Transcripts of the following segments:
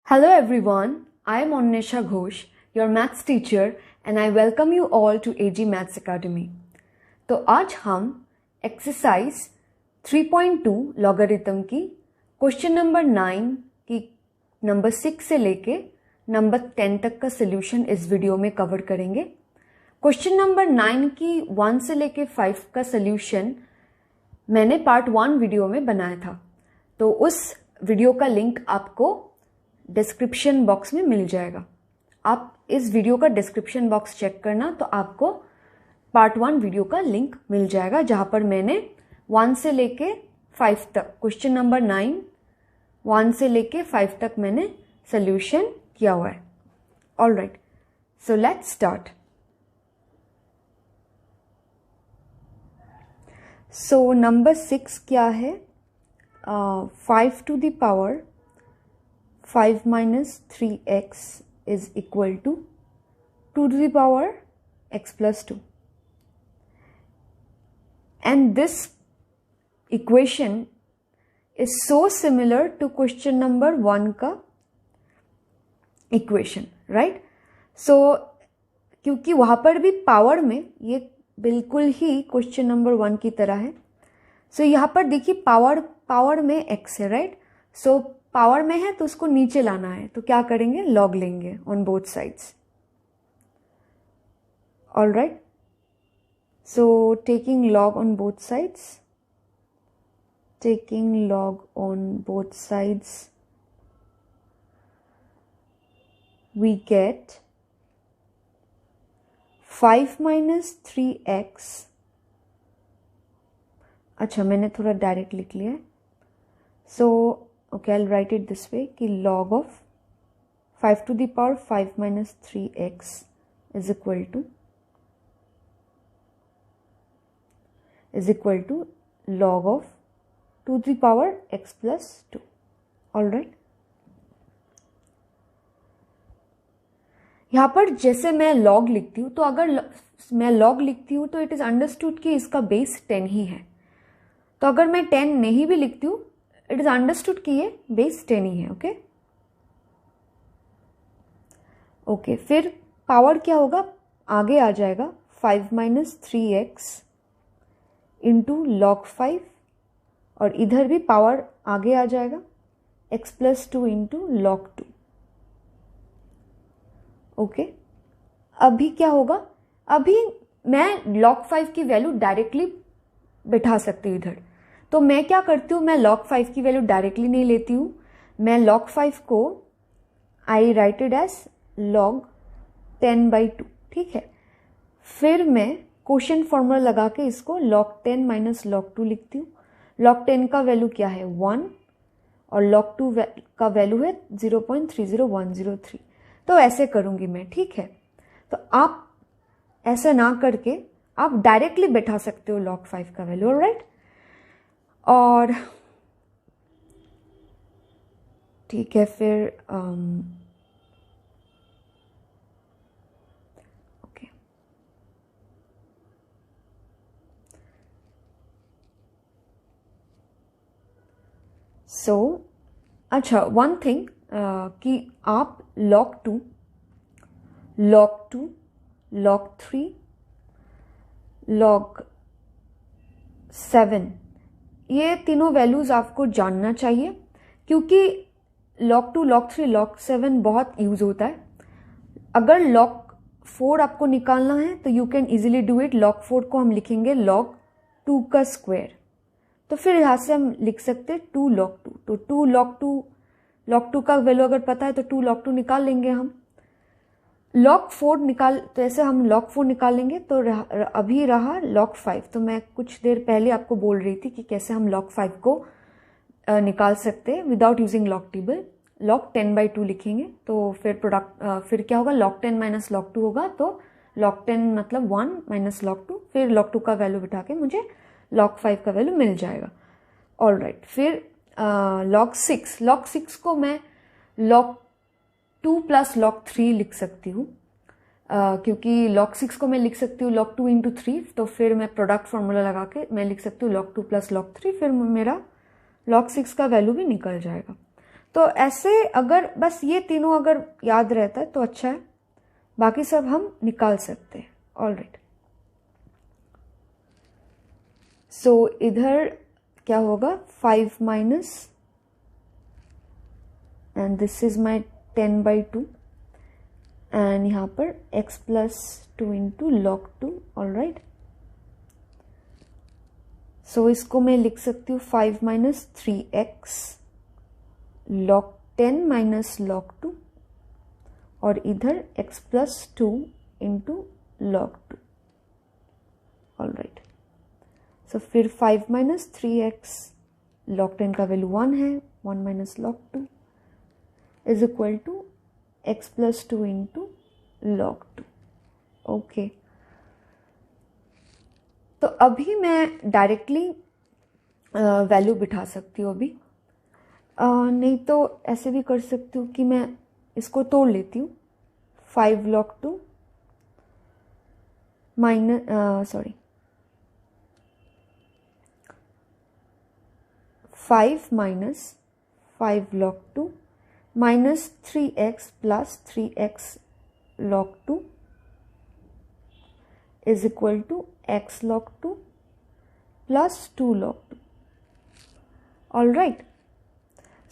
Hello everyone, I am Onnesha Ghosh, your maths teacher and I welcome you all to AG Maths Academy. तो आज हम exercise 3.2 logarithm की question number 9 की number 6 से लेके number 10 तक का सोल्यूशन इस वीडियो में कवर करेंगे। क्वेश्चन नंबर 9 की 1 से लेके 5 का सोल्यूशन मैंने पार्ट 1 वीडियो में बनाया था, तो उस वीडियो का लिंक आपको डिस्क्रिप्शन बॉक्स में मिल जाएगा। आप इस वीडियो का डिस्क्रिप्शन बॉक्स चेक करना तो आपको पार्ट 1 वीडियो का लिंक मिल जाएगा, जहां पर मैंने 1 से लेके 5 तक क्वेश्चन नंबर 9 1 से लेके 5 तक मैंने सोल्यूशन किया हुआ है। Alright, so let's start. So number 6 क्या है? 5 to the power 5 minus 3x is equal to 2 to the power x plus 2. And this equation is so similar to question number 1 का equation, right? So क्योंकि वहाँ पर भी power में ये बिल्कुल ही क्वेश्चन नंबर 1 की तरह है। सो यहाँ पर देखिए पावर में x है, राइट? सो पावर में है तो उसको नीचे लाना है, तो क्या करेंगे? लॉग लेंगे on both sides. All right, so taking log on both sides, we get 5 minus 3x। अच्छा, मैंने थोड़ा डायरेक्ट लिख लिया है। सो okay, I'll write it this way कि log of 5 to the power 5 minus 3x is equal to log of 2 to the power x plus 2. All right, यहाँ पर जैसे मैं log लिखती हूँ, तो अगर मैं log लिखती हूँ तो इट इज अंडरस्टूड कि इसका बेस 10 ही है। तो अगर मैं 10 नहीं भी लिखती हूँ, इट इज अंडरस्टूड कि ये बेस 10 ही है। ओके, फिर पावर क्या होगा? आगे आ जाएगा 5 माइनस 3x इंटू लॉग 5, और इधर भी पावर आगे आ जाएगा x plus 2 into log 2। Okay, अभी क्या होगा? अभी मैं लॉग 5 की वैल्यू डायरेक्टली बिठा सकती हूँ इधर। तो मैं क्या करती हूँ, मैं log 5 की वैल्यू डायरेक्टली नहीं लेती हूँ, मैं log 5 को आई राइट इट एज log 10/2। ठीक है, फिर मैं क्वोशिएंट फॉर्मूला लगा के इसको log 10 माइनस log 2 लिखती हूँ। log 10 का वैल्यू क्या है? 1, और log 2 का वैल्यू है 0.30103। तो ऐसे करूँगी मैं। ठीक है, तो आप ऐसा ना करके आप डायरेक्टली बैठा सकते हो log 5 का वैल्यू। ऑलराइट, और ठीक है, फिर ओके, सो अच्छा, वन थिंग कि आप log 2, log 3, log 7 ये तीनों वैल्यूज आपको जानना चाहिए, क्योंकि log 2, log 3, log 7 बहुत यूज होता है। अगर log 4 आपको निकालना है तो you can easily do it. log 4 को हम लिखेंगे log 2 का स्क्वायर, तो फिर यहाँ से हम लिख सकते हैं 2 log 2। तो 2 log 2 का वैल्यू अगर पता है तो 2 log 2 निकाल लेंगे हम। log 4 निकाल, तो ऐसे हम log 4 निकालेंगे तो अभी रहा log 5। तो मैं कुछ देर पहले आपको बोल रही थी कि कैसे हम log 5 को निकाल सकते हैं without using log table. log 10/2 लिखेंगे तो फिर फिर क्या होगा? log 10 माइनस log 2 होगा, तो log 10 मतलब 1 माइनस log 2, फिर log 2 का वैल्यू बिठा के मुझे log 5 का वैल्यू मिल जाएगा। ऑल राइट, फिर log 6 को मैं log 2 प्लस log 3 लिख सकती हूँ, क्योंकि log 6 को मैं लिख सकती हूँ log 2 इंटू 3, तो फिर मैं प्रोडक्ट फॉर्मूला लगा के मैं लिख सकती हूँ log 2 प्लस log 3, फिर मेरा log 6 का वैल्यू भी निकल जाएगा। तो ऐसे अगर बस ये तीनों अगर याद रहता है तो अच्छा है, बाकी सब हम निकाल सकते हैं। ऑलराइट, सो इधर क्या होगा 5 minus, and this is my 10/2, and यहाँ पर x plus 2 into log 2। Alright, so इसको मैं लिख सकती हूँ 5 minus 3x log 10 minus log 2, और इधर x plus 2 into log 2। Alright, so फिर 5 माइनस 3x log 10 का वैल्यू 1 है, 1 minus log 2 is equal to x plus 2 into log 2। Okay, तो अभी मैं डायरेक्टली वैल्यू बिठा सकती हूँ अभी, नहीं तो ऐसे भी कर सकती हूँ कि मैं इसको तोड़ लेती हूँ। 5 log 2 minus 5 minus 5 log 2 minus 3x plus 3x log 2 is equal to x log 2 plus 2 log 2। Alright,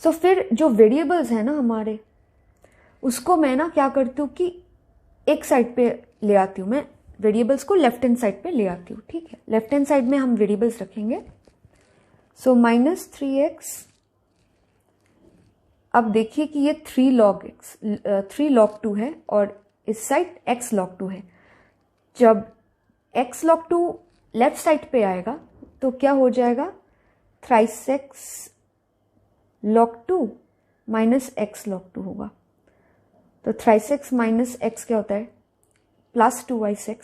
so फिर जो वेरिएबल्स है ना हमारे, उसको मैं ना क्या करती हूँ कि एक साइड पे ले आती हूँ, मैं वेरिएबल्स को लेफ्ट हैंड साइड पे ले आती हूँ। ठीक है, लेफ्ट हैंड साइड में हम वेरिएबल्स रखेंगे। सो माइनस 3x, अब देखिए कि ये 3 log 2 है और इस साइड x log 2 है। जब x log 2 लेफ्ट साइड पे आएगा तो क्या हो जाएगा, thrice x log 2 minus x log 2 होगा। तो थ्राइस x माइनस x क्या होता है, प्लस 2y6।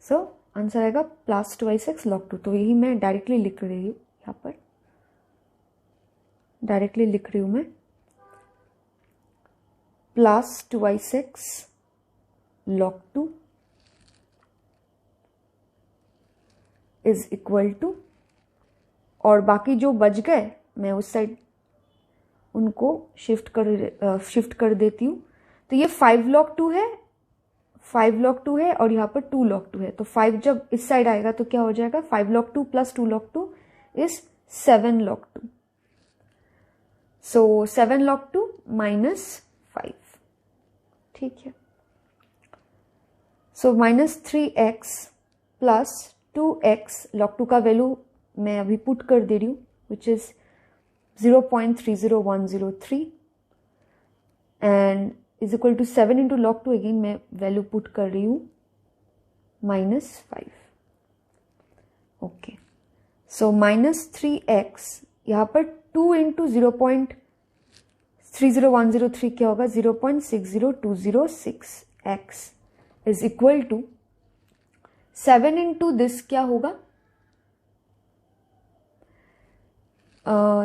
सो आंसर आएगा प्लस 2y6 log 2। तो यही मैं डायरेक्टली लिख रही हूँ, यहाँ पर डायरेक्टली लिख रही हूँ मैं, plus 2y6 log 2 is equal to, और बाकी जो बच गए मैं उस साइड उनको शिफ्ट कर देती हूँ। तो ये 5 log 2 है, 5 log 2 है और यहाँ पर 2 log 2 है। तो 5 जब इस साइड आएगा तो क्या हो जाएगा, 5 log 2 plus 2 log 2 is 7 log 2। So 7 log 2 minus 5। ठीक है, so minus 3x plus 2x log 2 का वैल्यू मैं अभी पुट कर दे रही हूँ, which is 0.30103 and is equal to 7 into log 2। Again मैं वैल्यू पुट कर रही हूँ -5। ओके, सो माइनस 3x, यहाँ पर 2 इंटू 0.30103 क्या होगा, 0.60206 x is equal to 7 into this क्या होगा,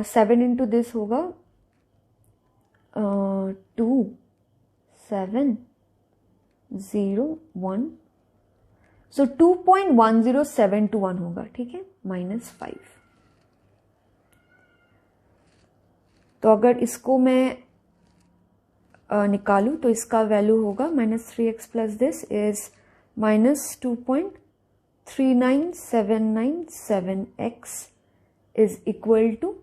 7 इंटू दिस होगा 2701, सो 2.10721 होगा। ठीक है, -5। तो अगर इसको मैं निकालूं तो इसका वैल्यू होगा -3x plus this is -2.39797x is equal to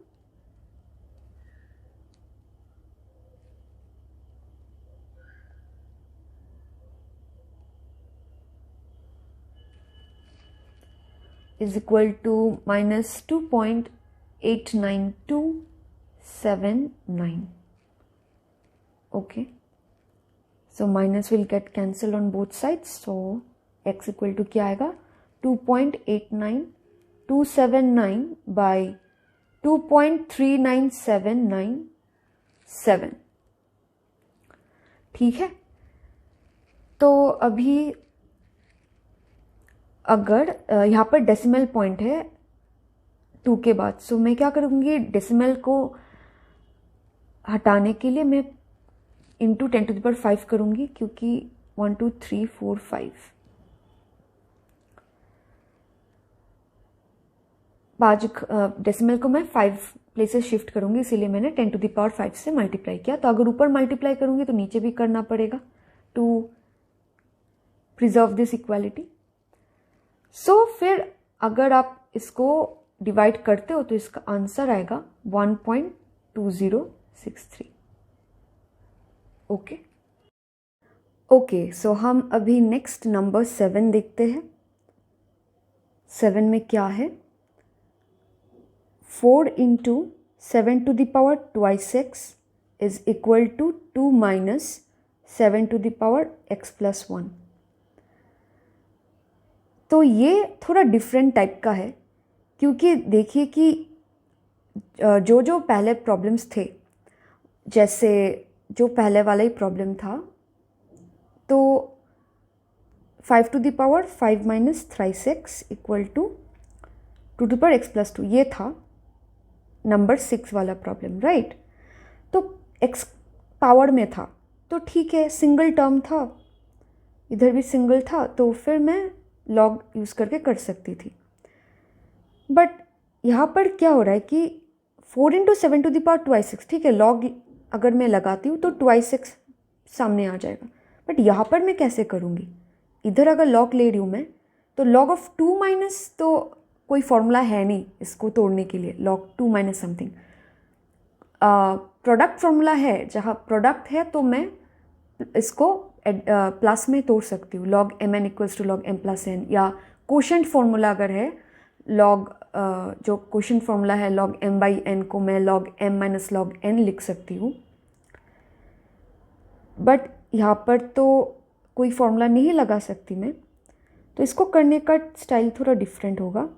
-2.89279। okay, so minus will get cancelled on both sides, so x equal to क्या आएगा, 2.89279 by 2.39797। ठीक है, तो अभी अगर यहाँ पर डेसिमल पॉइंट है 2 के बाद, सो मैं क्या करूँगी, डेसिमल को हटाने के लिए मैं इंटू 10⁵ करूँगी, क्योंकि 1 2 3 4 5 5 डेसिमल को मैं 5 प्लेसेस शिफ्ट करूँगी, इसीलिए मैंने 10 to the power 5 से मल्टीप्लाई किया। तो अगर ऊपर मल्टीप्लाई करूँगी तो नीचे भी करना पड़ेगा टू प्रिजर्व दिस इक्वालिटी। सो फिर अगर आप इसको डिवाइड करते हो तो इसका आंसर आएगा 1.2063। ओके ओके, सो हम अभी नेक्स्ट नंबर 7 देखते हैं। 7 में क्या है? 4 into 7 to the power twice x is equal to 2 minus 7 to the power x plus 1। तो ये थोड़ा डिफरेंट टाइप का है, क्योंकि देखिए कि जो जो पहले प्रॉब्लम्स थे, जैसे जो पहले वाला ही प्रॉब्लम था, तो 5 to the power 5 minus thrice x equal to 2 to the power x plus 2, ये था नंबर 6 वाला प्रॉब्लम, राइट। तो x पावर में था तो ठीक है, सिंगल टर्म था, इधर भी सिंगल था, तो फिर मैं लॉग यूज़ करके कर सकती थी। बट यहाँ पर क्या हो रहा है कि 4 into 7 to the power twice x, ठीक है, लॉग अगर मैं लगाती हूँ तो twice x सामने आ जाएगा। बट यहाँ पर मैं कैसे करूँगी? इधर अगर लॉग ले रही हूँ मैं, तो लॉग ऑफ 2 माइनस, तो कोई फॉर्मूला है नहीं इसको तोड़ने के लिए, log 2 minus something. Product formula है, जहाँ प्रोडक्ट है तो मैं इसको प्लस में तोड़ सकती हूँ, log m n equals to log m plus n. या कोशेंट फॉर्मूला अगर है, लॉग जो कोशेंट फॉर्मूला है लॉग एम बाई एन को मैं log m minus log n लिख सकती हूँ। बट यहाँ पर तो कोई फॉर्मूला नहीं लगा सकती मैं, तो इसको करने का स्टाइल थोड़ा डिफरेंट होगा।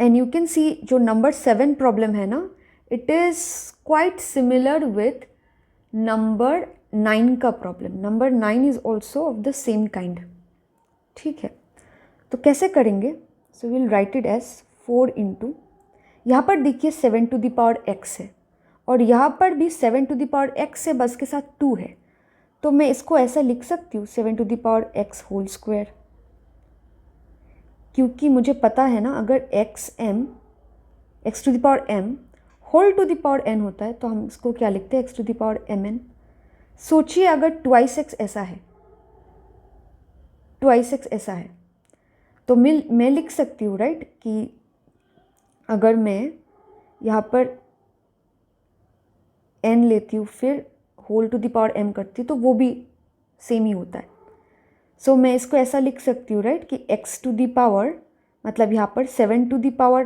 एंड यू कैन सी जो नंबर 7 प्रॉब्लम है ना, it is quite similar with number 9 का problem. Number 9 is also of the same kind, ठीक है। तो कैसे करेंगे? So will write it as 4 into, यहाँ पर देखिए 7 to the power x है, और यहाँ पर भी 7 to the power x है, बस के साथ 2 है। तो मैं इसको ऐसा लिख सकती हूँ 7 to the power x whole square, क्योंकि मुझे पता है ना, अगर x to the power m whole to the power n होता है तो हम इसको क्या लिखते हैं? x to the power mn। सोचिए अगर ट्वाइस x ऐसा है, ट्वाइस x ऐसा है, तो मैं लिख सकती हूँ, राइट, कि अगर मैं यहाँ पर n लेती हूँ फिर whole to the power m करती हूँ तो वो भी सेम ही होता है। सो मैं इसको ऐसा लिख सकती हूँ, राइट, कि x to the power, मतलब यहाँ पर 7 to the power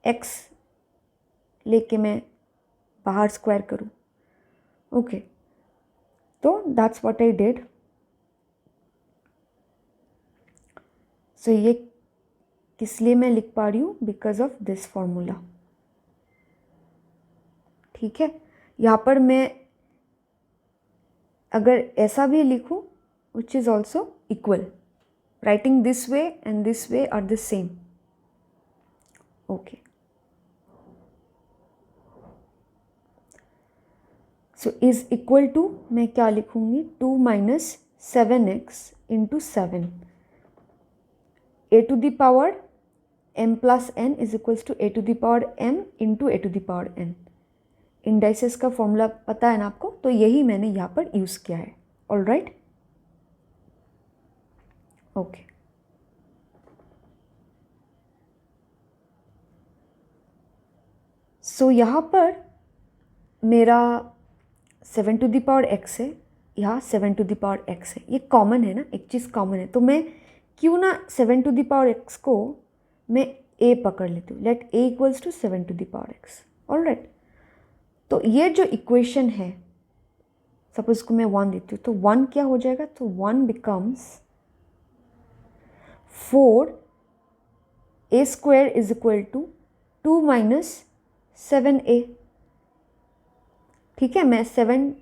x लेके मैं बाहर स्क्वायर करूँ। ओके, तो दैट्स व्हाट आई डिड। सो ये किस लिए मैं लिख पा रही हूँ? बिकॉज ऑफ दिस फॉर्मूला, ठीक है। यहाँ पर मैं अगर ऐसा भी लिखूँ, which is also equal, writing this way and this way are the same. Okay, so is equal to, मैं क्या लिखूँगी? 2 minus 7x into 7 a to the power m plus n is equals to a to the power m into a to the power n। Indices का formula पता है ना आपको, तो यही मैंने यहाँ पर यूज़ किया है। All right, okay. सो यहाँ पर मेरा 7 to the power x है, यहाँ 7 to the power x है, ये कॉमन है ना, एक चीज़ कॉमन है, तो मैं क्यों ना 7 to the power x को मैं a पकड़ लेती हूँ। Let a equals to 7 to the power x। All right, तो ये जो इक्वेशन है, सपोज को मैं 1 देती हूँ, तो 1 क्या हो जाएगा? तो 1 becomes 4a square is equal to 2 minus 7a। ठीक है, मैं 7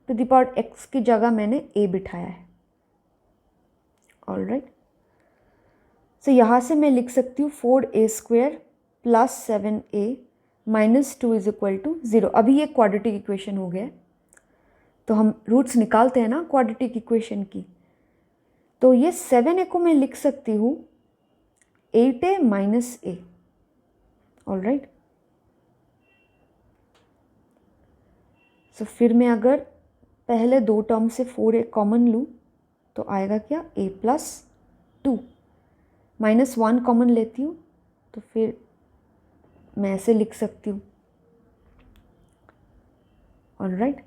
to the power x की जगह मैंने a बिठाया है। ऑल राइट, सो यहाँ से मैं लिख सकती हूँ 4a square plus 7a minus 2 is equal to 0। अभी ये क्वाड्रेटिक इक्वेशन हो गया, तो हम रूट्स निकालते हैं ना क्वाड्रेटिक इक्वेशन की। तो ये 7a को मैं लिख सकती हूँ 8a minus a। All right. So फिर मैं अगर पहले दो टर्म से 4a कॉमन लूँ तो आएगा क्या, a+2 -1 कॉमन लेती हूँ तो फिर मैं ऐसे लिख सकती हूँ, ऑल राइट।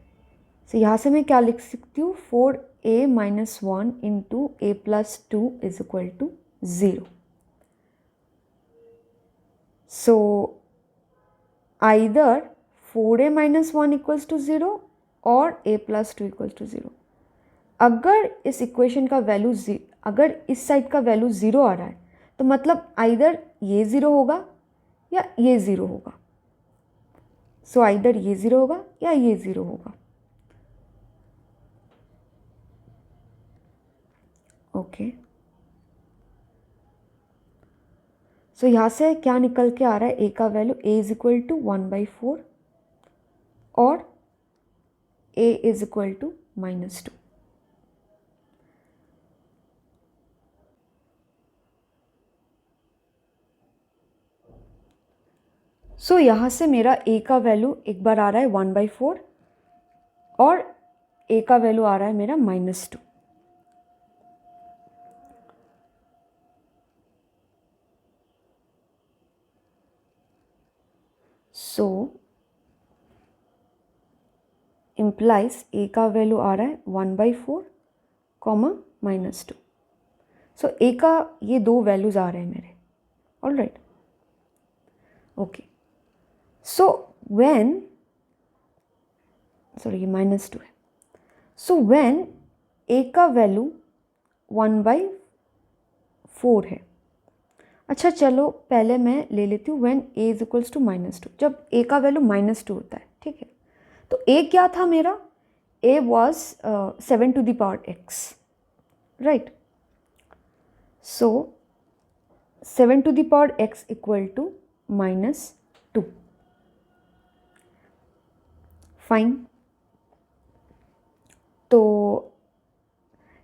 सो यहाँ से मैं क्या लिख सकती हूँ, 4a - 1 into a+2 is equal to 0। So either 4a - 1 equals to 0 और a+2 इक्वल्स टू 0। अगर इस इक्वेशन का वैल्यू अगर इस साइड का वैल्यू 0 आ रहा है तो मतलब आइदर ये 0 होगा या ये 0 होगा। सो आइदर ये 0 होगा या ये 0 होगा। ओके, सो यहाँ से क्या निकल के आ रहा है, a का value a is equal to 1/4 और a is equal to -2। So यहाँ से मेरा a का वैल्यू एक बार आ रहा है 1/4 और a का वैल्यू आ रहा है मेरा -2। सो इम्प्लाइज a का वैल्यू आ रहा है 1/4 -2। सो a का ये दो वैल्यूज आ रहे हैं मेरे, all right. Okay, so when, sorry ये -2 है। सो व्हेन a का वैल्यू 1/4 है, अच्छा चलो पहले मैं ले लेती हूँ when a is equals to -2, जब a का वैल्यू -2 होता है, ठीक है। तो a क्या था मेरा, a was 7⁻x, right. So 7⁻x equal to -2, fine. तो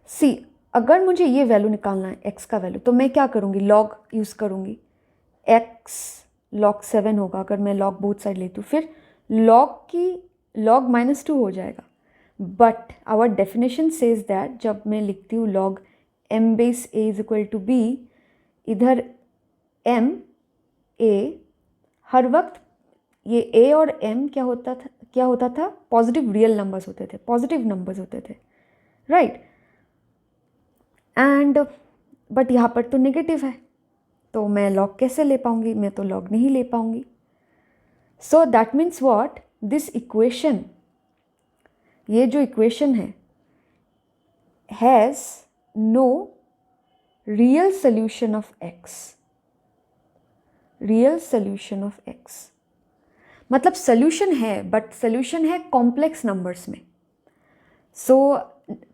सी अगर मुझे ये वैल्यू निकालना है x का वैल्यू तो मैं क्या करूँगी, लॉग यूज़ करूँगी। x log 7 होगा अगर मैं log बोथ साइड लेती हूँ, फिर log -2 हो जाएगा। But our definition says that जब मैं लिखती हूँ log m base a is equal to b, इधर m a हर वक्त ये a और m क्या होता था, पॉजिटिव रियल नंबर्स होते थे, पॉजिटिव नंबर्स होते थे, राइट। एंड बट यहाँ पर तो नेगेटिव है, तो मैं लॉग कैसे ले पाऊँगी, मैं तो लॉग नहीं ले पाऊँगी। So that means what, this equation, ये जो इक्वेशन है, has no real solution of x। Real solution of x मतलब सोल्यूशन है, बट सोल्यूशन है कॉम्प्लेक्स नंबर्स में। सो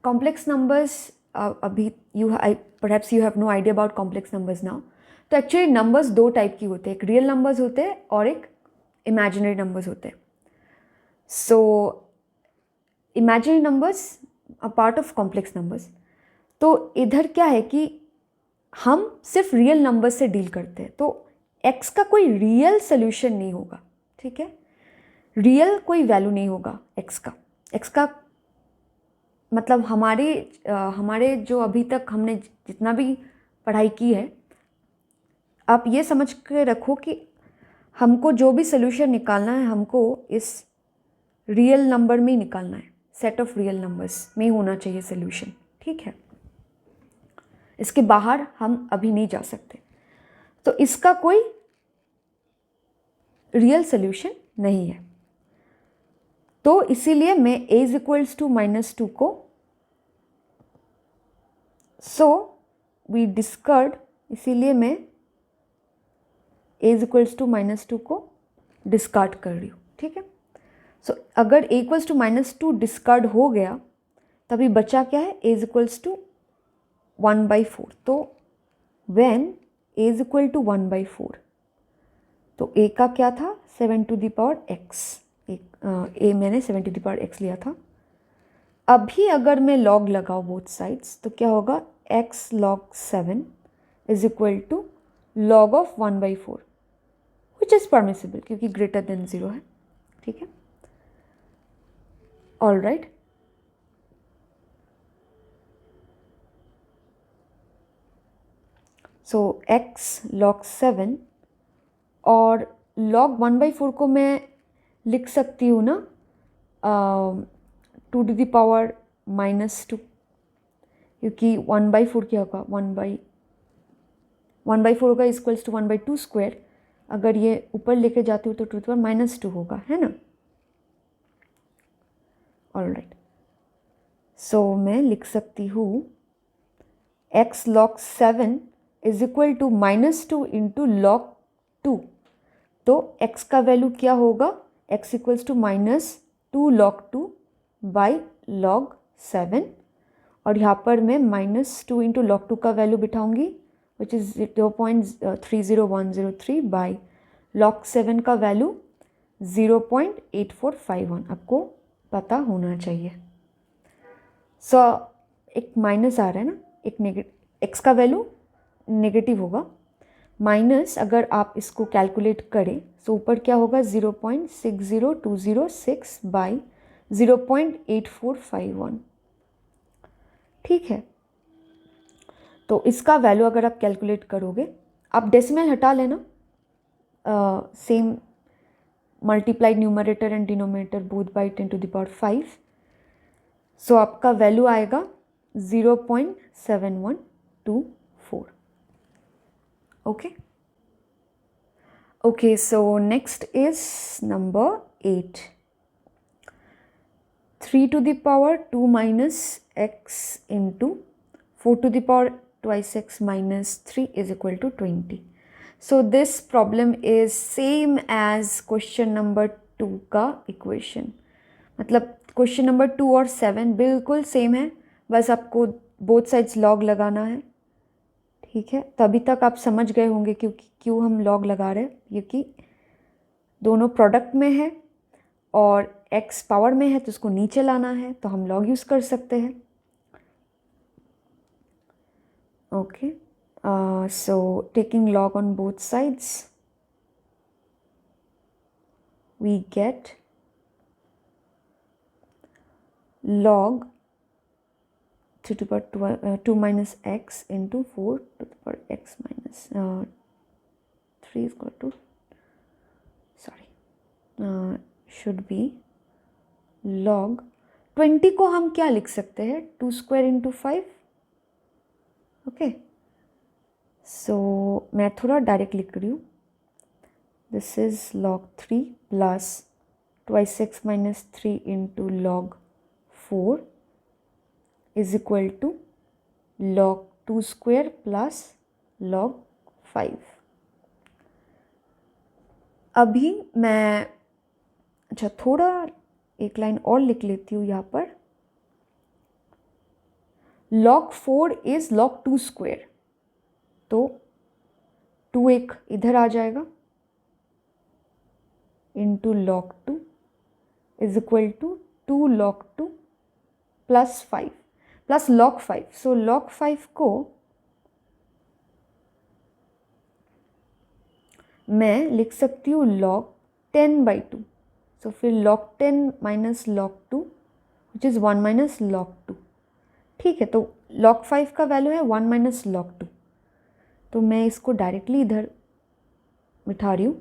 कॉम्प्लेक्स नंबर्स, अभी perhaps you have no idea about complex numbers now. तो actually numbers दो टाइप की होते हैं, एक रियल नंबर्स होते हैं और एक इमेजिनरी नंबर्स होते हैं। So imaginary numbers a part of complex numbers. तो इधर क्या है कि हम सिर्फ रियल नंबर्स से डील करते हैं, तो x का कोई रियल सोल्यूशन नहीं होगा, ठीक है। रियल कोई वैल्यू नहीं होगा x का मतलब हमारे जो अभी तक हमने जितना भी पढ़ाई की है, आप ये समझ के रखो कि हमको जो भी सोल्यूशन निकालना है, हमको इस रियल नंबर में ही निकालना है, सेट ऑफ रियल नंबर्स में ही होना चाहिए सोल्यूशन, ठीक है। इसके बाहर हम अभी नहीं जा सकते, तो इसका कोई रियल सोल्यूशन नहीं है। तो इसीलिए मैं a इज इक्वल्स टू -2 को, सो वी डिस्कार्ड, इसीलिए मैं a इज इक्वल्स टू -2 को डिस्कार्ड कर रही हूँ, ठीक है। सो अगर a इक्वल्स टू -2 डिस्कार्ड हो गया, तभी बचा क्या है, a इज इक्वल्स टू 1/4। तो when a is equal to 1/4, तो a का क्या था, 7⁻x, a मैंने 7⁻x लिया था। अभी अगर मैं log लगाऊँ बोथ साइड्स तो क्या होगा, x log 7 is equal to log of 1/4, which is permissible क्योंकि ग्रेटर देन 0 है, ठीक है। All right, so x log 7 और log 1/4 को मैं लिख सकती हूँ ना 2 to the power -2, क्योंकि 1/4 क्या होगा, 1/4 होगा इक्वल्स टू 1/2 स्क्वायर। अगर ये ऊपर लेके जाती हूँ तो 2 to the power -2 होगा, है ना। ऑल राइट, सो मैं लिख सकती हूँ x log 7 is equal to -2 into log 2। तो x का वैल्यू क्या होगा, x equals to -2 log 2 by log 7, और यहाँ पर मैं -2 इंटू log 2 का वैल्यू बिठाऊंगी विच इज़ 0.30103 बाई log 7 का वैल्यू 0.8451, आपको पता होना चाहिए। सो एक माइनस आ रहा है ना, एक नेगेटिव, x का वैल्यू नेगेटिव होगा, माइनस अगर आप इसको कैलकुलेट करें तो ऊपर क्या होगा 0.60206 बाई 0.8451, ठीक है। तो इसका वैल्यू अगर आप कैलकुलेट करोगे, आप डेसिमल हटा लेना, same multiplied numerator and denominator both by 10 to the power 5, सो आपका वैल्यू आएगा 0.7124, okay. Okay, so next is number 8. 3 to the power 2 minus x into 4 to the power twice x minus 3 is equal to 20. So this problem is same as question number 2 का equation. मतलब question number 2 और 7 बिल्कुल same है, बस आपको both sides log लगाना है, ठीक है। तभी तक आप समझ गए होंगे क्योंकि क्यों हम लॉग लगा रहे हैं, क्योंकि दोनों प्रोडक्ट में है और x पावर में है तो उसको नीचे लाना है, तो हम लॉग यूज़ कर सकते हैं, okay. So taking log on both sides we get log 3 to the power 2 minus x into 4 to the power x minus 3 is equal to, sorry, should be log 20 को हम क्या लिख सकते हैं, 2 square into 5, ओके। सो मैं थोड़ा direct लिख रही हूँ, this is log 3 plus twice x minus 3 into log 4 is equal to log 2 square plus log 5। अभी मैं अच्छा थोड़ा एक लाइन और लिख लेती हूँ यहाँ पर, log 4 is log 2 square, तो 2 एक इधर आ जाएगा into log 2 is equal to 2 log 2 plus 5 plus log 5। So log 5 को मैं लिख सकती हूँ log 10/2, सो फिर log 10 minus log 2 which is 1 minus log 2, ठीक है। तो log 5 का वैल्यू है 1 माइनस log 2, तो मैं इसको डायरेक्टली इधर बिठा रही हूँ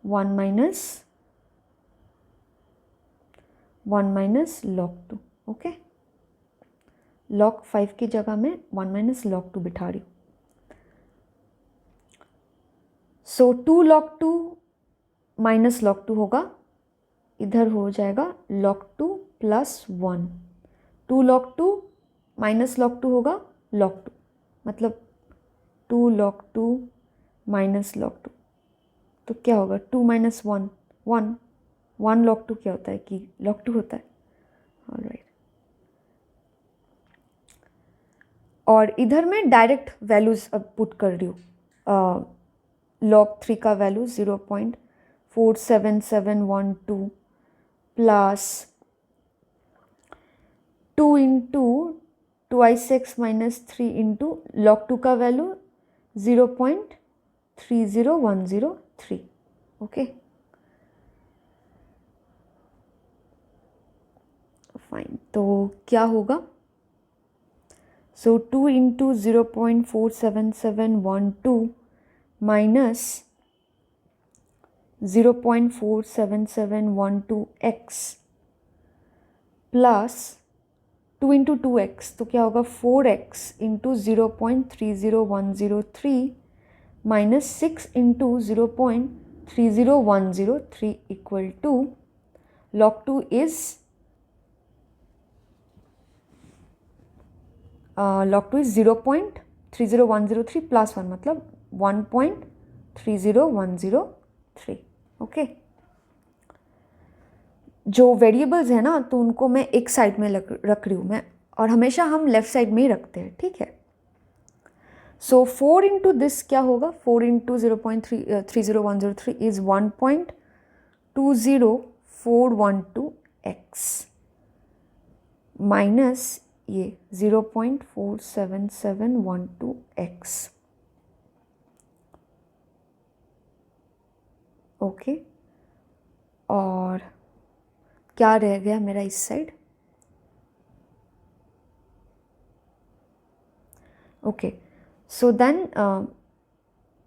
1 माइनस log 2, ओके। log 5 की जगह में 1 माइनस log 2 बिठा रही हूँ, सो 2 log 2 माइनस log 2 होगा, इधर हो जाएगा log 2 plus 1, 2 log 2 minus log 2 होगा log 2, मतलब 2 log 2 माइनस log 2, तो क्या होगा 2 माइनस 1 1 1 log 2 क्या होता है कि log 2 होता है, ऑलराइट। और इधर मैं डायरेक्ट वैल्यूज़ अब पुट कर रही हूँ, log 3 का value 0.47712 plus 2 into twice x minus 3 into log 2 का वैल्यू 0.30103, ओके फाइन, तो क्या होगा? So 2 into 0.47712 minus 0.47712x plus 2 into 2x, तो क्या होगा 4x into 0.30103 minus 6 into 0.30103 equal to log 2 is log 2 is 0.30103 plus 1, मतलब 1.30103। ओके, जो वेरिएबल्स है ना, तो उनको मैं एक साइड में रख रही हूँ मैं, और हमेशा हम लेफ्ट साइड में ही रखते हैं, ठीक है। सो 4 इंटू दिस क्या होगा? 4 इंटू 0.30103 इज 1.20412x माइनस ये 0.47712x। ओके, और क्या रह गया मेरा इस साइड? ओके, सो देन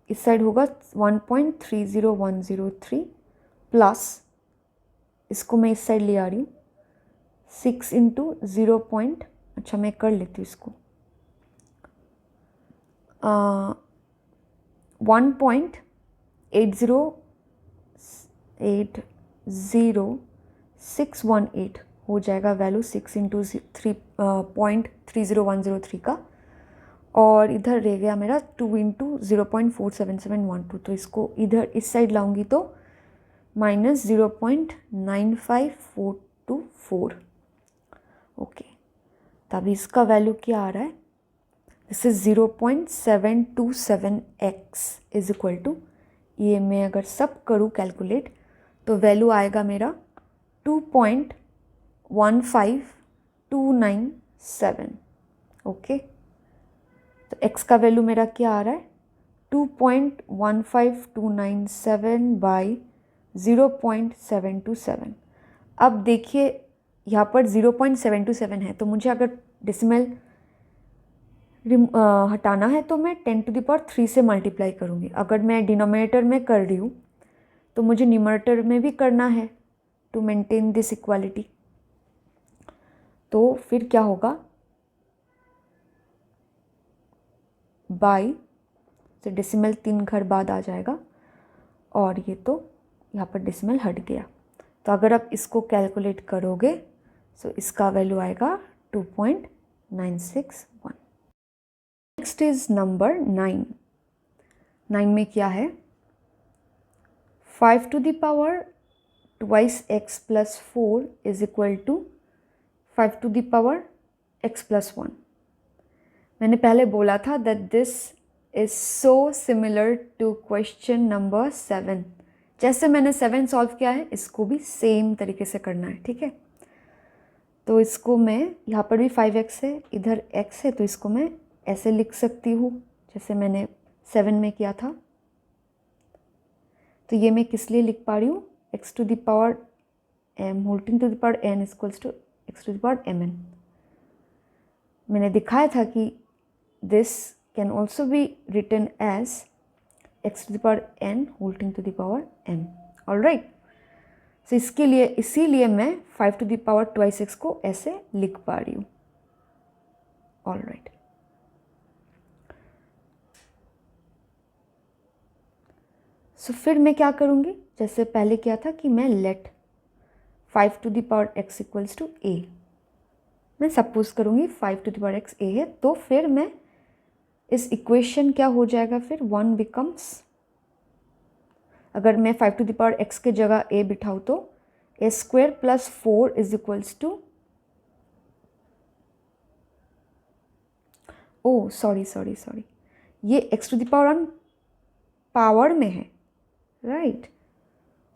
इस साइड होगा 1.30103 प्लस, इसको मैं इस साइड ले आ रही हूँ, 6 इंटू 0. अच्छा मैं कर लेती हूँ इसको, 1.80618 हो जाएगा वैल्यू 6 इंटू 3.30103 का, और इधर रह गया मेरा 2 इंटू 0.47712, तो इसको इधर इस साइड लाऊंगी तो माइनस 0.95424। ओके, तब इसका वैल्यू क्या आ रहा है? This is 0.727x is equal to, ये मैं अगर सब करूँ कैलकुलेट तो वैल्यू आएगा मेरा 2.15297। ओके, तो x का वैल्यू मेरा क्या आ रहा है? 2.15297 बाई 0.727। अब देखिए यहाँ पर 0.727 है, तो मुझे अगर डेसिमल हटाना है तो मैं 10⁻³ से मल्टीप्लाई करूँगी। अगर मैं डिनोमिनेटर में कर रही हूँ तो मुझे न्यूमरेटर में भी करना है टू मेंटेन दिस इक्वालिटी। तो फिर क्या होगा? बाई से डेसिमल 3 घर बाद आ जाएगा, और ये तो यहाँ पर डेसिमल हट गया। तो अगर आप इसको कैलकुलेट करोगे तो इसका वैल्यू आएगा 2.961। Next is number 9। 9 में क्या है? 5 to the power twice x plus 4 is equal to 5 to the power x plus 1। मैंने पहले बोला था that this is so similar to question number 7। जैसे मैंने 7 सॉल्व किया है, इसको भी सेम तरीके से करना है, ठीक है। तो इसको मैं, यहाँ पर भी 5x है, इधर x है, तो इसको मैं ऐसे लिख सकती हूँ जैसे मैंने 7 में किया था। तो ये मैं किस लिए लिख पा रही हूँ? x to the power m holding to the power n equals to x to the power mn। मैंने दिखाया था कि this can also be written as x to the power n holding to the power m। All right, तो इसके लिए, इसीलिए मैं 5 to the power twice x को ऐसे लिख पा रही हूँ। ऑलराइट, सो फिर मैं क्या करूँगी? जैसे पहले किया था कि मैं let 5 to the power x equals to a, मैं सपोज करूँगी 5 to the power x a है, तो फिर मैं इस इक्वेशन क्या हो जाएगा? फिर 1 बिकम्स, अगर मैं 5 to the power x के जगह a बिठाऊँ तो a square plus 4 is equals to, oh sorry, ये x to the power 1 power में है, राइट।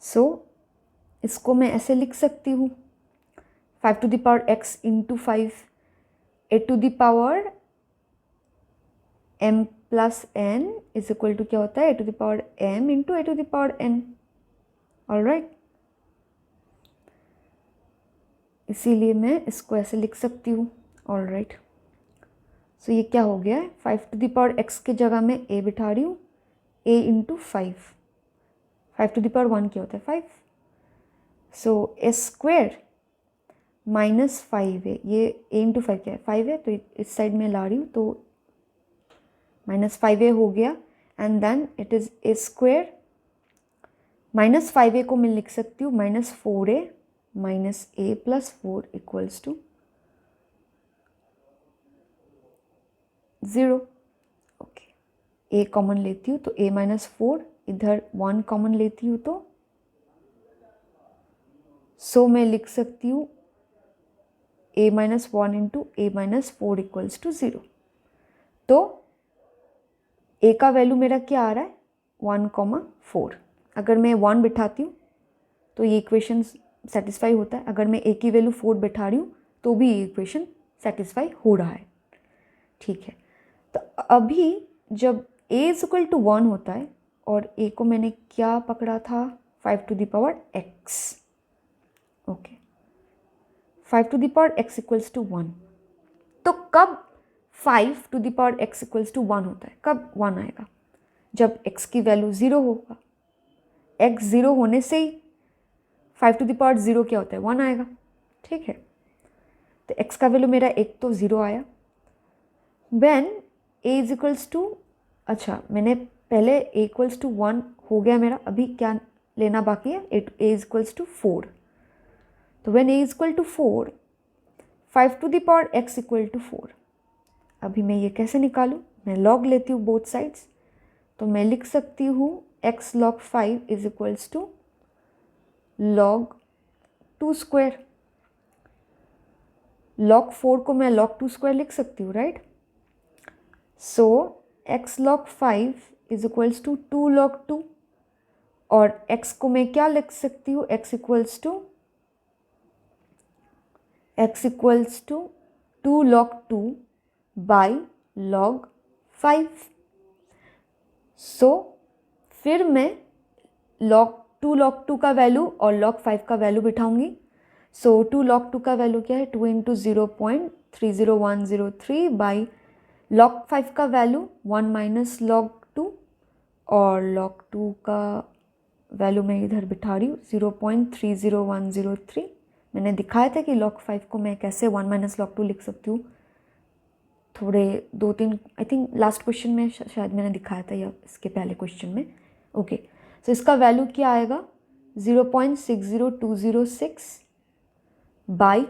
सो इसको मैं ऐसे लिख सकती हूँ 5 to the power x into 5 a to the power m plus n is equal to क्या होता है? a to the power m into a to the power n। All right, इसीलिए मैं इसको ऐसे लिख सकती हूँ। ऑलराइट, सो ये क्या हो गया है, 5 की जगह में a बिठा रही हूँ, a इंटू 5 5 क्या होता है 5, सो a² -5 है, ये a इंटू 5 क्या है 5 है, तो इस साइड में ला रही हूँ तो -5a हो गया, and then it is a², -5a को मैं लिख सकती हूँ -4a -a + 4 = 0। Okay, a common लेती हूँ तो a -4, इधर 1 कॉमन लेती हूँ तो मैं लिख सकती हूँ a - 1 × a - 4 = 0। तो a का वैल्यू मेरा क्या आ रहा है 1,4। अगर मैं 1 बिठाती हूँ तो ये इक्वेशन सेटिस्फाई होता है, अगर मैं a की वैल्यू 4 बिठा रही हूँ तो भी ये इक्वेशन सेटिस्फाई हो रहा है। ठीक है, तो अभी जब a = 1 होता है और a को मैंने क्या पकड़ा था 5⁻x। Okay, 5⁻x = 1। तो कब 5⁻x = 1 होता है, कब 1 आएगा, जब x की वैल्यू 0 होगा। x 0 होने से ही 5⁻0 क्या होता है 1 आएगा। ठीक है, तो x का वैल्यू मेरा 1 तो 0 आया। व्हेन a = अच्छा, मैंने पहले a = 1 हो गया मेरा, अभी क्या लेना बाकी है, a = 4। तो व्हेन a = 4 5⁻x = 4। अभी मैं ये कैसे निकालूं, मैं लॉग लेती हूँ बोथ साइड्स, तो मैं लिख सकती हूँ x log 5 = log 2²। log 4 को मैं log 2² लिख सकती हूँ, right. So x log 5 = 2 log 2, और x को मैं क्या लिख सकती हूँ, x = 2 log 2 by log 5। सो फिर मैं टू लॉग 2 का वैल्यू और log 5 का वैल्यू बिठाऊंगी। सो 2 log 2 का वैल्यू क्या है 2 × 0.30103 बाई log 5 का वैल्यू 1 - log 2, और log 2 का वैल्यू मैं इधर बिठा रही हूँ 0.30103। मैंने दिखाया था कि log 5 को मैं कैसे 1 - log 2 लिख सकती हूँ, थोड़े 2-3 आई थिंक लास्ट क्वेश्चन में शायद मैंने दिखाया था, या इसके पहले क्वेश्चन में। ओके, सो इसका वैल्यू क्या आएगा 0.60206 बाई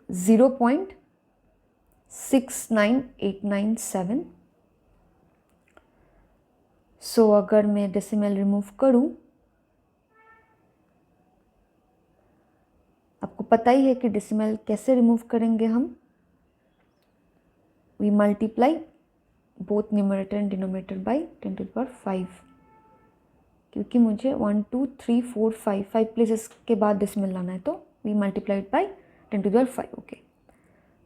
0.69897। सो अगर मैं डेसिमल रिमूव करूं, आपको पता ही है कि डेसिमल कैसे रिमूव करेंगे हम, we multiply both numerator and denominator by 10⁵, क्योंकि मुझे 1 2 3 4 5 प्लेसेस के बाद डेसिमल लाना है, तो वी मल्टीप्लाइड बाई 10⁵। ओके,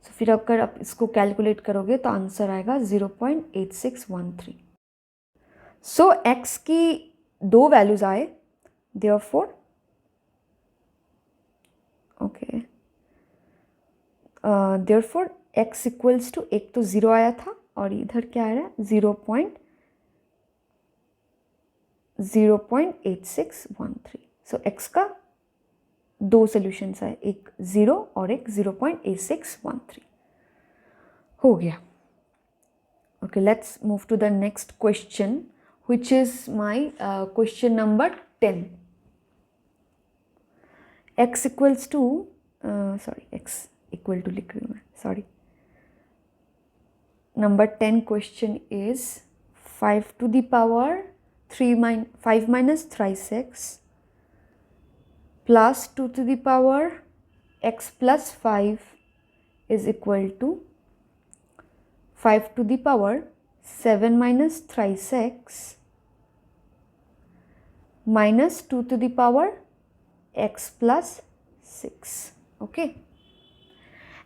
सो फिर अगर आप इसको कैलकुलेट करोगे तो आंसर आएगा 0.8613। सो x की 2 वैल्यूज आए, देयरफॉर ओके, देयरफॉर x = एक तो 0 आया था और इधर क्या आ रहा है 0.8613। सो x का 2 सॉल्यूशंस आए, एक 0 और एक 0.8613 हो गया। Okay, let's move to the next question, which is my question number 10। x equals to x equal to लिख रही हूँ मैं, sorry. Number 10 question is 5⁻³ -3x plus 2⁻x plus 5 is equal to 5⁻7 -3x minus 2⁻x plus 6. Okay,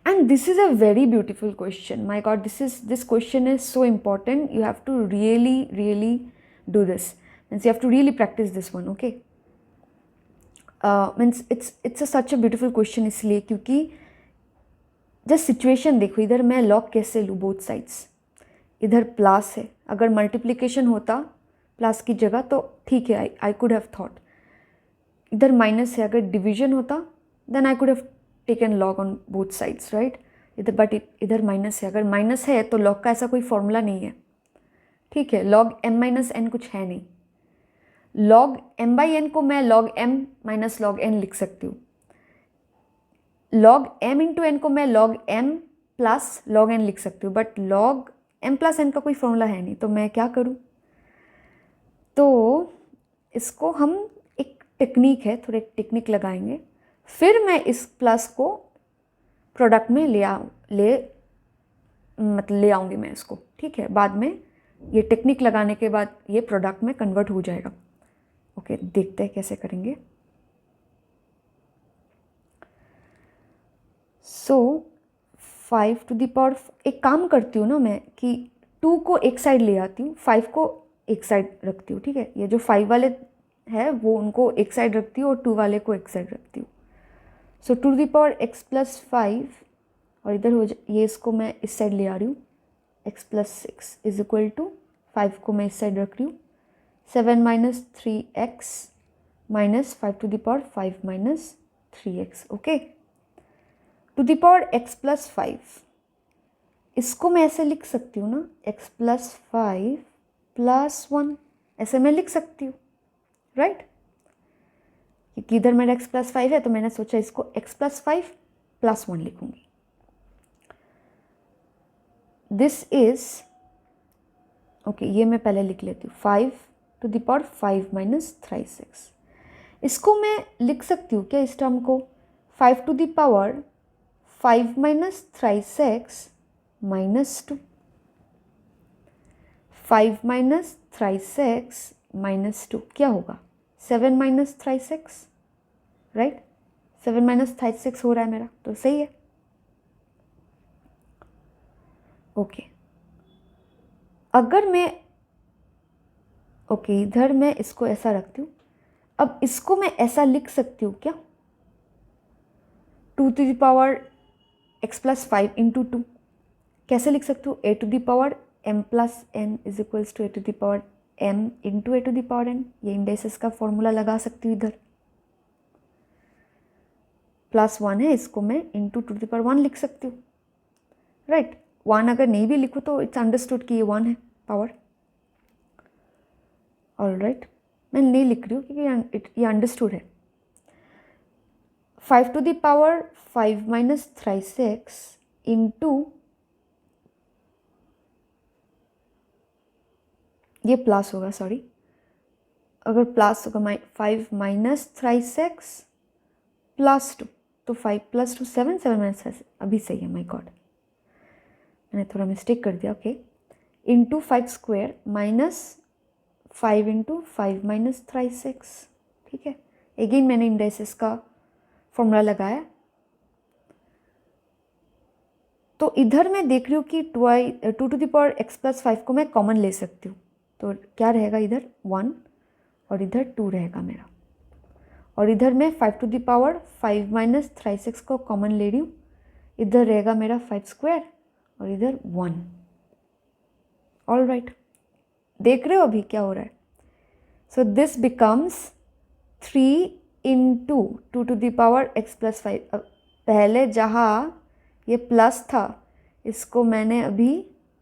and this is a very beautiful question. My god, this question is so important. You have to really do this, means you have to really practice this one. Okay, means it's such a beautiful question इसलिए क्योंकि just situation देखो, इधर मैं log कैसे लूँ both sides, इधर plus है, अगर मल्टीप्लिकेशन होता प्लस की जगह तो ठीक है, आई कुड हैव थॉट, इधर माइनस है, अगर डिवीजन होता then I could have taken log on both sides right, इधर बट इधर माइनस है, अगर माइनस है तो लॉग का ऐसा कोई फॉर्मूला नहीं है, ठीक है, लॉग m माइनस एन कुछ है नहीं, लॉग m बाई एन को मैं log m minus log n लिख सकती हूँ, लॉग m इंटू एन को मैं log m plus log n लिख सकती हूँ, but log m plus n का कोई फॉर्मूला है नहीं, तो मैं क्या करूँ, तो इसको हम एक टेक्निक है, थोड़ा एक टेक्निक लगाएंगे, फिर मैं इस प्लस को प्रोडक्ट में ले आऊँगी मैं इसको, ठीक है, बाद में ये टेक्निक लगाने के बाद ये प्रोडक्ट में कन्वर्ट हो जाएगा। ओके, देखते हैं कैसे करेंगे। सो 5 टू द पावर, एक काम करती हूँ ना मैं कि 2 को एक साइड ले आती हूँ, 5 को एक साइड रखती हूँ, ठीक है, ये जो 5 वाले है वो उनको एक साइड रखती हूँ और 2 वाले को एक साइड रखती हूँ। So to the power x plus 5 और इधर हो जाए, ये इसको मैं इस साइड ले आ रही हूँ, x plus 6 is equal to 5 को मैं इस साइड रख रही हूँ, 7 minus 3x minus 5 to the power 5 minus 3x। Okay, to the power x plus 5, इसको मैं ऐसे लिख सकती हूँ ना, x प्लस 5 प्लस 1, ऐसे मैं लिख सकती हूँ राइट, क्योंकि इधर मेरा x प्लस 5 है तो मैंने सोचा इसको x प्लस 5 प्लस 1 लिखूंगी। दिस इज ओके, ये मैं पहले लिख लेती हूँ, 5 to the power 5 minus 3x। इसको मैं लिख सकती हूँ क्या इस टर्म को, 5 to the power 5 minus 3x minus 2, 5 minus 3x minus 2 क्या होगा, 7 minus 3x right, 7 minus 3x हो रहा है मेरा, तो सही है। ओके, अगर मैं ओके इधर मैं इसको ऐसा रखती हूँ, अब इसको मैं ऐसा लिख सकती हूँ क्या, 2 to the power x plus 5 into 2, कैसे लिख सकती हूँ, a to the power m plus n is equals to a to the power m into a to the power n, ये इंडेक्सेस का फॉर्मूला लगा सकती हूँ, इधर प्लस 1 है, इसको मैं इंटू 2 टू द पावर 1 लिख सकती हूँ राइट, 1 अगर नहीं भी लिखूँ तो इट्स अंडरस्टूड कि ये 1 है पावर, ऑल राइट, मैं नहीं लिख रही हूँ क्योंकि ये अंडरस्टूड है। 5 to the power 5 minus 3x into, ये प्लस होगा, सॉरी, अगर प्लस होगा 5 माइनस 3x प्लस 2, तो 5 प्लस 2 7, 7 माइनस 3 अभी सही है, माय गॉड मैंने थोड़ा मिस्टेक कर दिया। Okay, into 5 square minus 5 into 5 minus 3x, ठीक है, अगेन मैंने इंडेक्सेस का फॉर्मूला लगाया, तो इधर मैं देख रही हूँ कि 2 to the power x plus 5 को मैं कॉमन ले सकती हूँ, तो क्या रहेगा, इधर 1 और इधर 2 रहेगा मेरा, और इधर मैं 5 to the power 5 minus 3x को कॉमन ले रही हूँ, इधर रहेगा मेरा 5 स्क्वायर और इधर 1, ऑल राइट, देख रहे हो अभी क्या हो रहा है। So this becomes 3 into 2 to the power x plus 5, पहले जहाँ ये प्लस था इसको मैंने अभी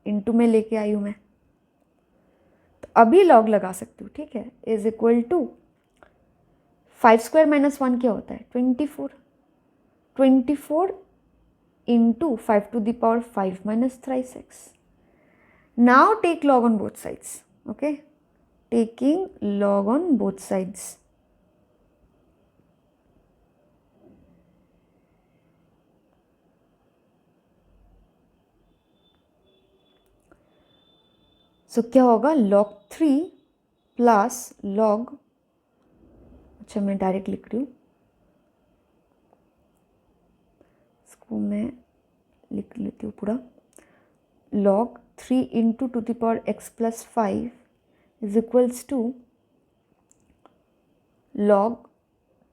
इंटू में लेके आई हूँ मैं, तो अभी लॉग लगा सकती हूँ, ठीक है, is equal to 5 square minus 1 क्या होता है, 24, 24 into 5 to the power 5 minus 3x। Now take log on both sides, okay, taking log on both sides. So क्या होगा, log 3 प्लस log, अच्छा मैं डायरेक्ट लिख रही हूँ, इसको मैं लिख लेती हूँ पूरा, log 3 into to the power x plus 5 is equals to log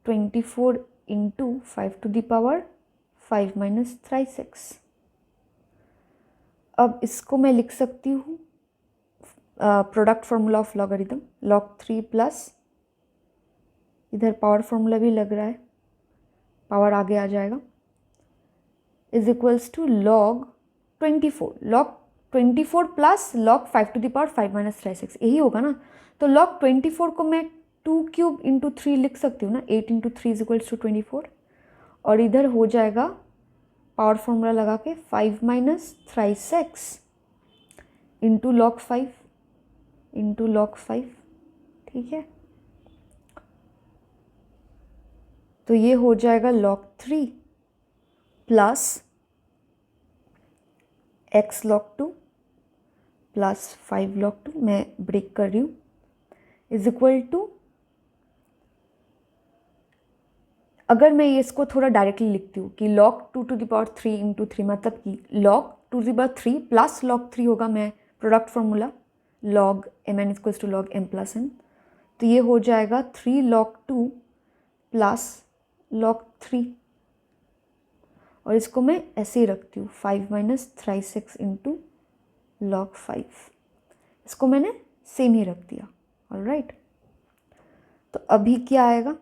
24 into 5 to the power 5 minus 36। अब इसको मैं लिख सकती हूँ product formula of logarithm, log 3 plus इधर पावर फॉर्मूला भी लग रहा है, पावर आगे आ जाएगा, is equals to log 24 plus log 5 to the power 5 minus 36, यही होगा ना। तो log 24 को मैं 2 क्यूब इंटू 3 लिख सकती हूँ ना, 8 इंटू 3 इज इक्वल्स टू 24, और इधर हो जाएगा पावर फॉर्मूला लगा के 5 minus 36 into log 5 into log 5, ठीक है। तो ये हो जाएगा log 3 plus x log 2 plus 5 log 2, मैं ब्रेक कर रही हूँ, इज इक्वल टू, अगर मैं ये इसको थोड़ा डायरेक्टली लिखती हूँ कि log 2 to the power 3 into 3, मतलब कि log 2 to the power 3 plus log 3 होगा, मैं product formula log mn equals to log m plus n, तो ये हो जाएगा 3 log 2 प्लस log 3, और इसको मैं ऐसे ही रखती हूँ 5 माइनस 36 इंटू log 5, इसको मैंने सेम ही रख दिया। ऑलराइट, तो अभी क्या आएगा,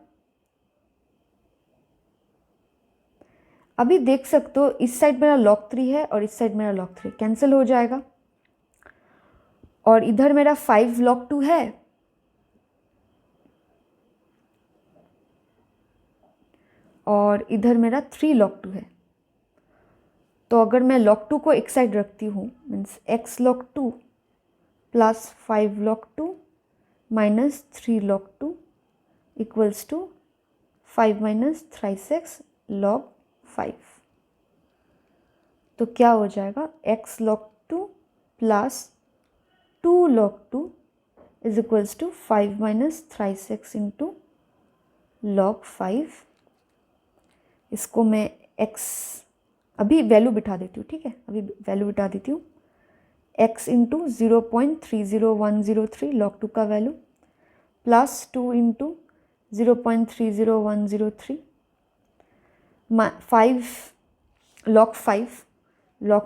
अभी देख सकते हो इस साइड मेरा log 3 है और इस साइड मेरा log 3 कैंसिल हो जाएगा, और इधर मेरा 5 log 2 है और इधर मेरा 3 log 2 है। तो अगर मैं log 2 को एक साइड रखती हूँ, means x log 2 plus 5 log 2 minus 3 log 2 equals to 5 minus 36 log 5, तो क्या हो जाएगा, x log 2 plus 2 log 2 is equals to 5 minus 36 into log 5। इसको मैं x अभी वैल्यू बिठा देती हूँ, ठीक है, अभी वैल्यू बिठा देती हूँ, x इंटू 0.30103 log 2 का value plus 2 into 0.30103 5 log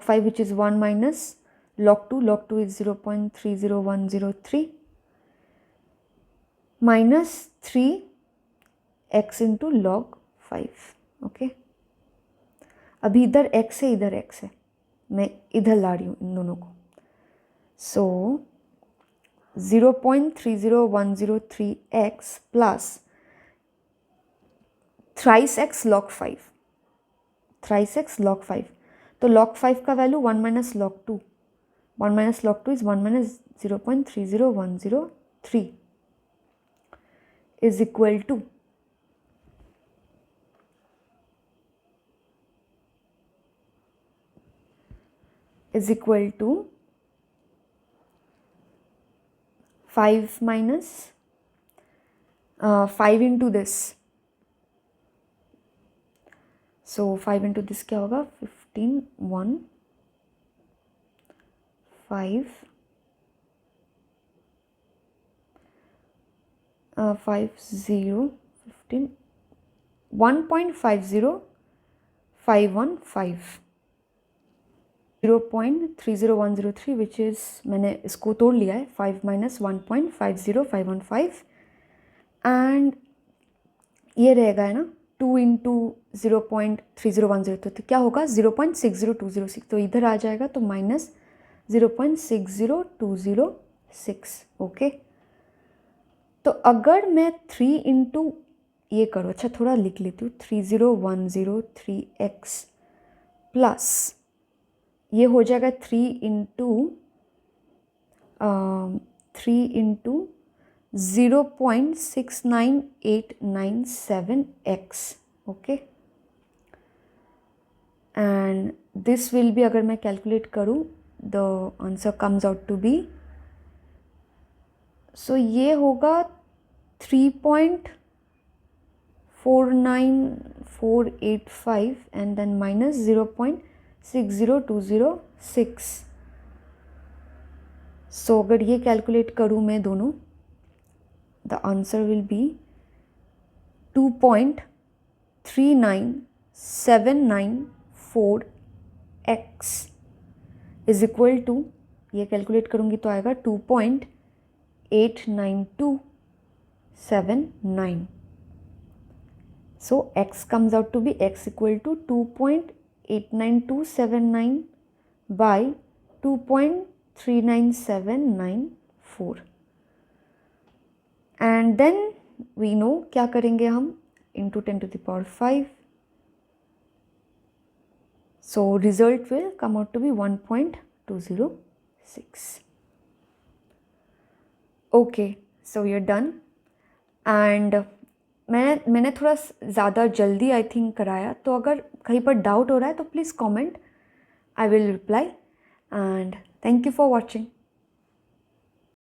5 which is 1 minus log 2 is 0.30103 minus 3x into log 5, okay. अभी इधर x है, इधर x है, मैं इधर ला रही हूँ इन दोनों को, so 0.30103x plus thrice x log 5, तो log 5 का value 1 minus log 2, 1 minus log 2 is 1 minus 0.30103 is equal to is equal to 5 minus 5 into this, so 5 into this क्या होगा, 15 1 5 5 0 15 1.50515 0.30103 विच इज़, मैंने इसको तोड़ लिया है, 5 माइनस 1.50515 एंड ये रहेगा है ना 2 इंटू 0.3010, तो क्या होगा 0.60206, तो इधर आ जाएगा तो माइनस 0.60206, ओके। तो अगर मैं 3 इंटू ये करो, अच्छा थोड़ा लिख लेती हूँ, 30103x प्लस ये हो जाएगा 3 into 0.69897x, okay, and this will be, अगर मैं कैलकुलेट करूँ the answer comes out to be, so ये होगा 3.49485 एंड देन माइनस 0.60206, सो अगर ये कैलकुलेट करूँ मैं दोनों, the answer will be 2.39794 x is equal to, ये कैलकुलेट करूँगी तो आएगा 2.89279. So x comes out to be x equal to 2.89279 by 2.39794. And then we know क्या करेंगे हम, into 10 to the power 5. So result will come out to be 1.206. Okay, so we are done. And मैंने थोड़ा ज़्यादा जल्दी I think कराया, तो अगर कहीं पर डाउट हो रहा है तो please comment, I will reply. And thank you for watching.